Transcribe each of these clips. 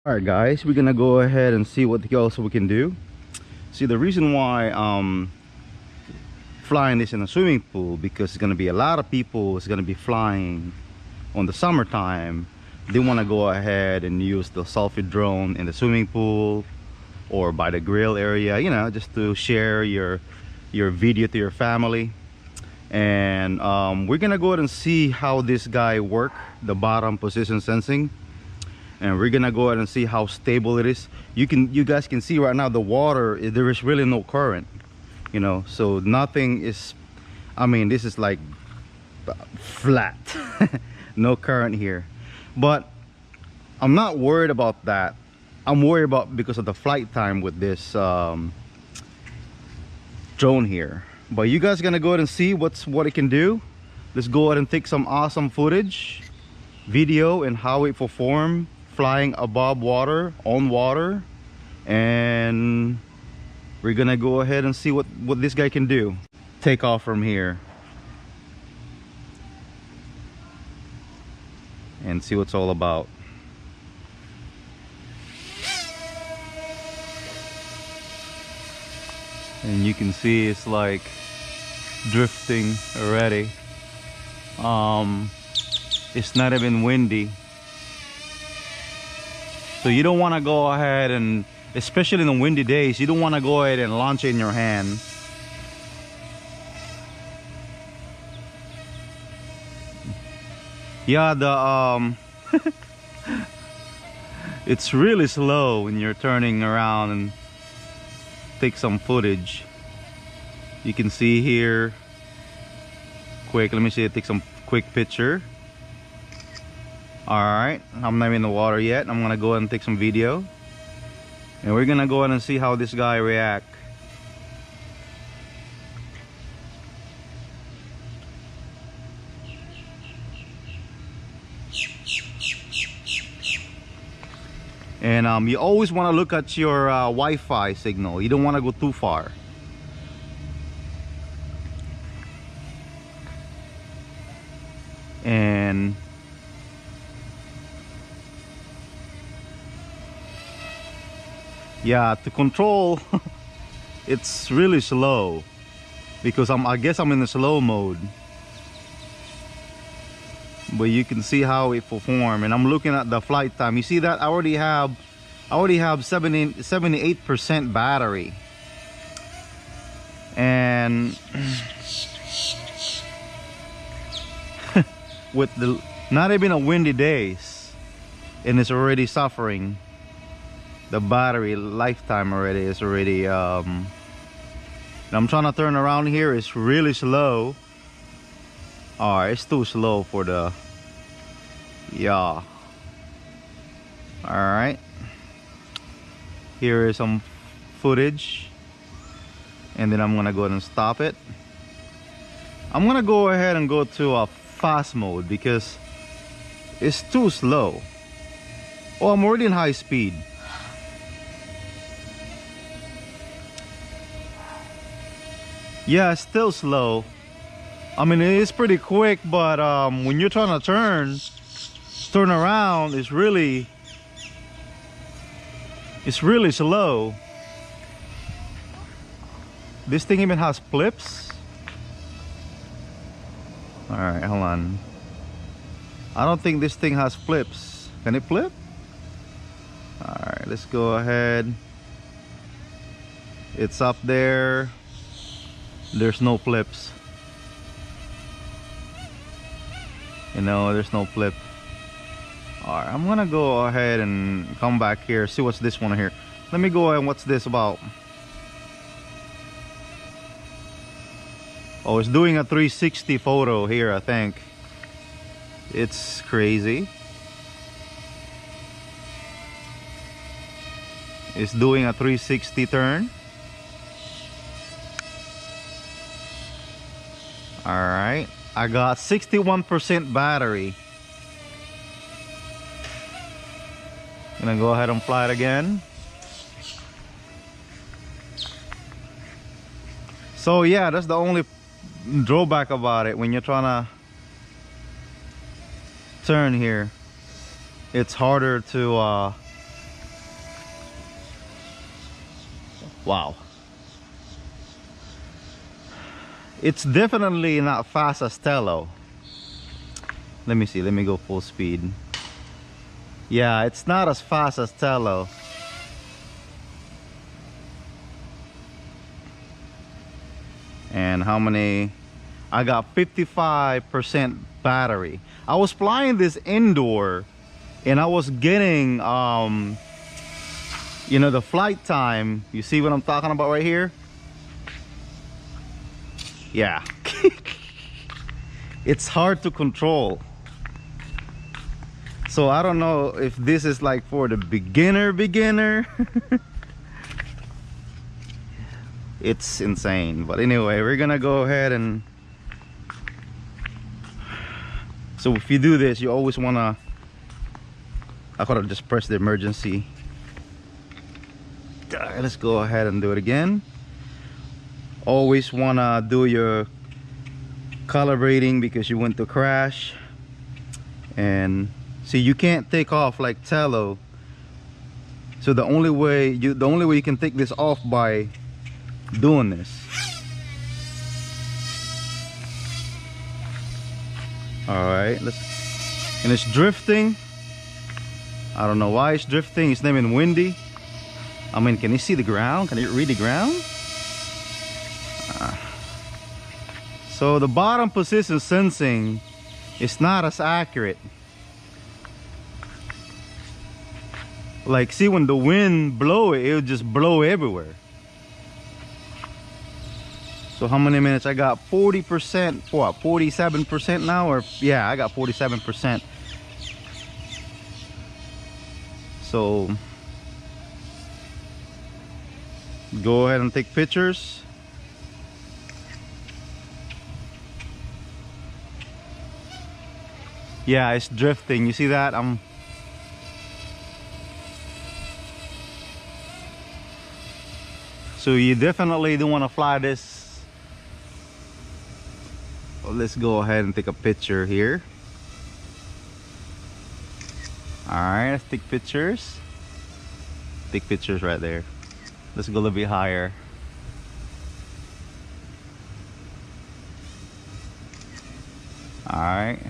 All right, guys, we're gonna go ahead and see what else we can do. See, the reason why flying this in a swimming pool, because it's gonna be a lot of people is gonna be flying on the summertime. They want to go ahead and use the selfie drone in the swimming pool or by the grill area, you know, just to share your video to your family. And we're gonna go ahead and see how this guy work the bottom position sensing, and we're gonna go ahead and see how stable it is. You guys can see right now the water, there is really no current, you know, so nothing is, I mean, this is like flat. No current here. But I'm not worried about that. I'm worried about because of the flight time with this drone here. But you guys gonna go ahead and see what it can do. Let's go ahead and take some awesome footage, video, and how it perform flying above water, on water, and we're gonna go ahead and see what this guy can do. Take off from here and see what's all about. And you can see it's like drifting already. It's not even windy, so you don't want to go ahead and, especially in the windy days, you don't want to go ahead and launch it in your hand. Yeah, the it's really slow when you're turning around and take some footage. You can see here, quick, let me see, take some quick picture. All right, I'm not in the water yet. I'm gonna go ahead and take some video, and we're gonna go ahead and see how this guy react. And you always want to look at your Wi-Fi signal. You don't want to go too far. And yeah, to control it's really slow because I guess I'm in the slow mode. But you can see how it perform, and I'm looking at the flight time. You see that I already have 78% battery, and with the not even a windy days, and it's already suffering. The battery lifetime already is already I'm trying to turn around here. It's really slow. Alright, it's too slow for the, yeah. Alright, here is some footage, and then I'm gonna go ahead and stop it. I'm gonna go ahead and go to a fast mode because it's too slow. Oh, I'm already in high speed. Yeah, it's still slow. I mean, it is pretty quick, but when you're trying to turn around, it's really slow. This thing even has flips. All right, hold on. I don't think this thing has flips. Can it flip? All right, let's go ahead. It's up there. There's no flips. You know, there's no flip. All right, I'm gonna go ahead and come back here, see what's this one here. Let me go ahead and what's this about? Oh, it's doing a 360 photo here, I think. It's crazy. It's doing a 360 turn. All right, I got 61% battery. Gonna go ahead and fly it again. So yeah, that's the only drawback about it. When you're trying to turn here, it's harder to Wow. It's definitely not fast as Tello. Let me see, let me go full speed. Yeah, it's not as fast as Tello. And how many? I got 55% battery. I was flying this indoor and I was getting you know, the flight time. You see what I'm talking about right here? Yeah. It's hard to control. So I don't know if this is like for the beginner. It's insane. But anyway, we're gonna go ahead and, so if you do this, you always wanna, I could have just pressed the emergency. Let's go ahead and do it again. Always wanna do your calibrating because you want to crash. And see, you can't take off like Tello. So the only way you can take this off by doing this. All right, and it's drifting. I don't know why it's drifting. It's not even windy. I mean, can you see the ground? Can you read the ground? So the bottom position sensing is not as accurate. Like, see, when the wind blow it, it'll just blow everywhere. So how many minutes? I got 40%, what, 47% now? Or yeah, I got 47%. So go ahead and take pictures. Yeah, it's drifting. You see that? So you definitely don't want to fly this. Well, let's go ahead and take a picture here. Alright, let's take pictures. Take pictures right there. Let's go a little bit higher. Alright.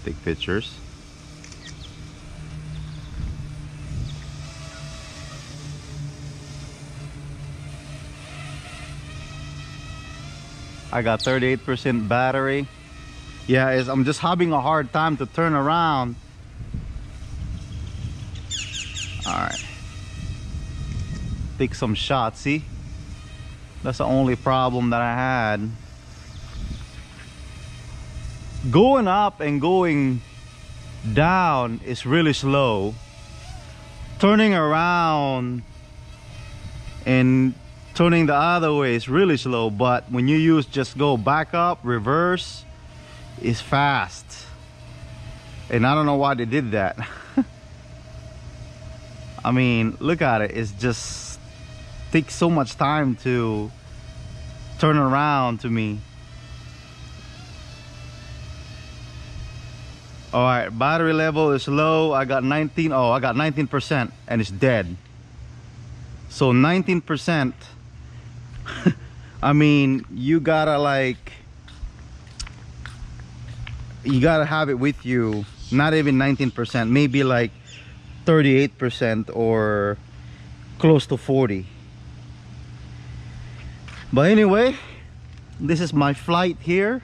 Take pictures. I got 38% battery. Yeah, I'm just having a hard time to turn around. Alright. Take some shots, see? That's the only problem that I had. Going up and going down is really slow. Turning around and turning the other way is really slow, but when you use just go back up, reverse, is fast. And I don't know why they did that. I mean, look at it. It's just takes so much time to turn around to me. All right, battery level is low. I got 19. Oh, I got 19% and it's dead. So 19%. I mean, you gotta have it with you. Not even 19%, maybe like 38% or close to 40. But anyway, this is my flight here.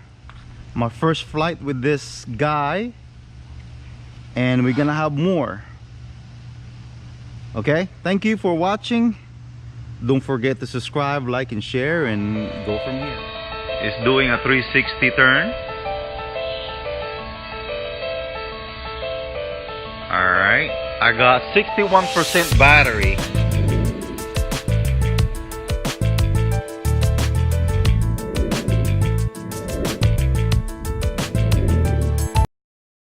My first flight with this guy. And we're gonna have more. Okay, thank you for watching. Don't forget to subscribe, like, and share, and go from here. It's doing a 360 turn. Alright, I got 61% battery.